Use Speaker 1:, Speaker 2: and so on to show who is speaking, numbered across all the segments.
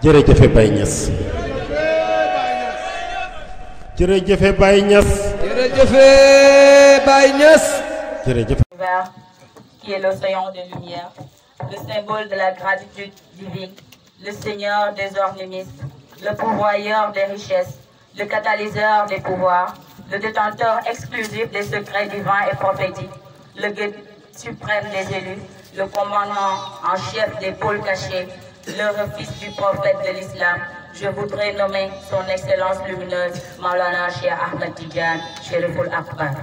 Speaker 1: jërëjëf Baye Niass jërëjëf Baye Niass
Speaker 2: jërëjëf Baye Niass
Speaker 1: jërëjëf
Speaker 3: qui est l'océan de lumière, le symbole de la gratitude divine, le Seigneur des organismes, le pourvoyeur des richesses, le catalyseur des pouvoirs, le détenteur exclusif des secrets divins et prophétiques, le guide suprême des élus, le commandant en chef des pôles cachés, le fils du prophète de l'islam. Je voudrais nommer son excellence lumineuse, Maulana Cheikh Ahmed Tidiane Chériful Akbar.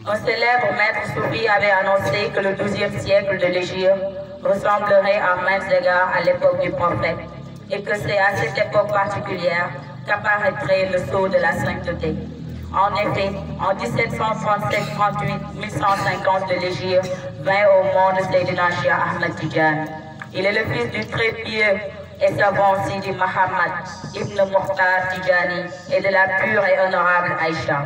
Speaker 3: Un célèbre maître soufi avait annoncé que le XIIe siècle de l'Égypte ressemblerait à maints égards à l'époque du prophète et que c'est à cette époque particulière qu'apparaîtrait le sceau de la sainteté. En effet, en 1737-38, 1150 de l'Égypte vint au monde Seydina Cheikh Ahmed Tidiane. Il est le fils du très pieux et savant Sidi Mahamad Ibn Mukhtar Tidjani et de la pure et honorable Aïcha.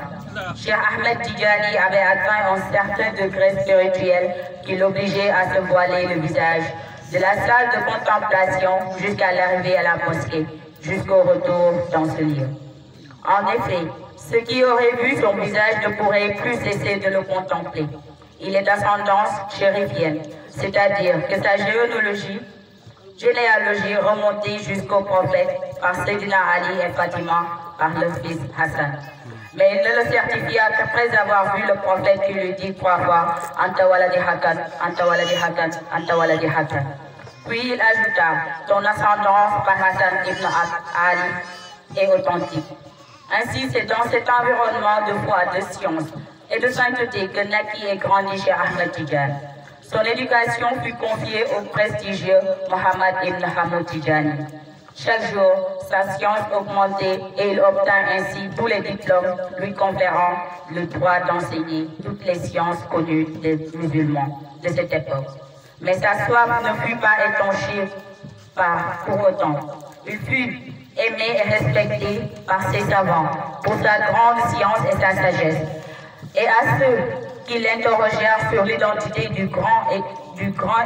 Speaker 3: Cheikh Ahmed Tidjani avait atteint un certain degré spirituel qui l'obligeait à se voiler le visage, de la salle de contemplation jusqu'à l'arrivée à la mosquée, jusqu'au retour dans ce lieu. En effet, ceux qui auraient vu son visage ne pourraient plus cesser de le contempler. Il est d'ascendance chérifienne, c'est-à-dire que sa généalogie remontée jusqu'au prophète par Sayyidina Ali et Fatima par le fils Hassan. Mais il ne le certifia qu'après avoir vu le prophète qui lui dit 3 fois « Anta waladi Hakan, Anta waladi Hakan, Anta waladi Hakan ». Puis il ajouta « Ton ascendance par Hassan ibn Ali est authentique ». Ainsi, c'est dans cet environnement de foi, de science et de sainteté que naquit et grandit Cheikh Ahmed Tidiane. Son éducation fut confiée au prestigieux Mohammed ibn Hamoud Tidjani. Chaque jour, sa science augmentait et il obtint ainsi tous les diplômes lui conférant le droit d'enseigner toutes les sciences connues des musulmans de cette époque. Mais sa soif ne fut pas étanchée pour autant. Il fut aimé et respecté par ses savants pour sa grande science et sa sagesse. Et à ceux qui l'interrogèrent sur l'identité du grand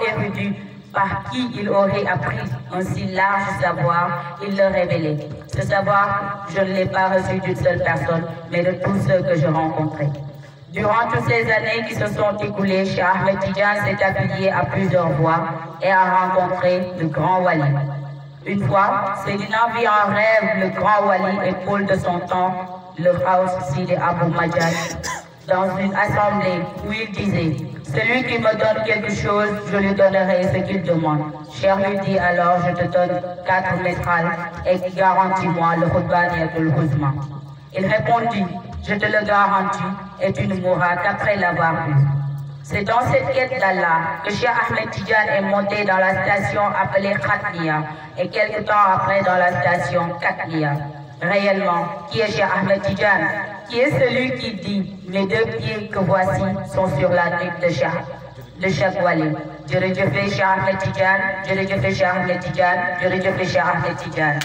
Speaker 3: érudit par qui il aurait appris un si large savoir, il le révélait. Ce savoir, je ne l'ai pas reçu d'une seule personne, mais de tous ceux que je rencontrais. Durant toutes ces années qui se sont écoulées, Cheikh Ahmed Tidiane s'est affilié à plusieurs voies et a rencontré le grand Wali. Une fois, Seydina vit en rêve le grand Wali épaule de son temps, le Khaous Sidi Abou Majid, dans une assemblée où il disait « Celui qui me donne quelque chose, je lui donnerai ce qu'il demande. » Cheikh lui dit alors « Je te donne 4 métrales et garantis-moi le Khutbaniyatul Huzma. » Il répondit « Je te le garantis et tu ne mourras qu'après l'avoir vu. » C'est dans cette quête d'Allah que Cheikh Ahmed Tidiane est monté dans la station appelée Khatmiya et quelque temps après dans la station Katmiya. Réellement, qui est Cheikh Ahmed Tidiane? Qui est celui qui dit « Mes 2 pieds que voici sont sur la nuque de chaque Wali. » Jërëjëf Cheikh Ahmed Tidiane, jërëjëf Cheikh Ahmed Tidiane, jërëjëf Cheikh Ahmed Tidiane.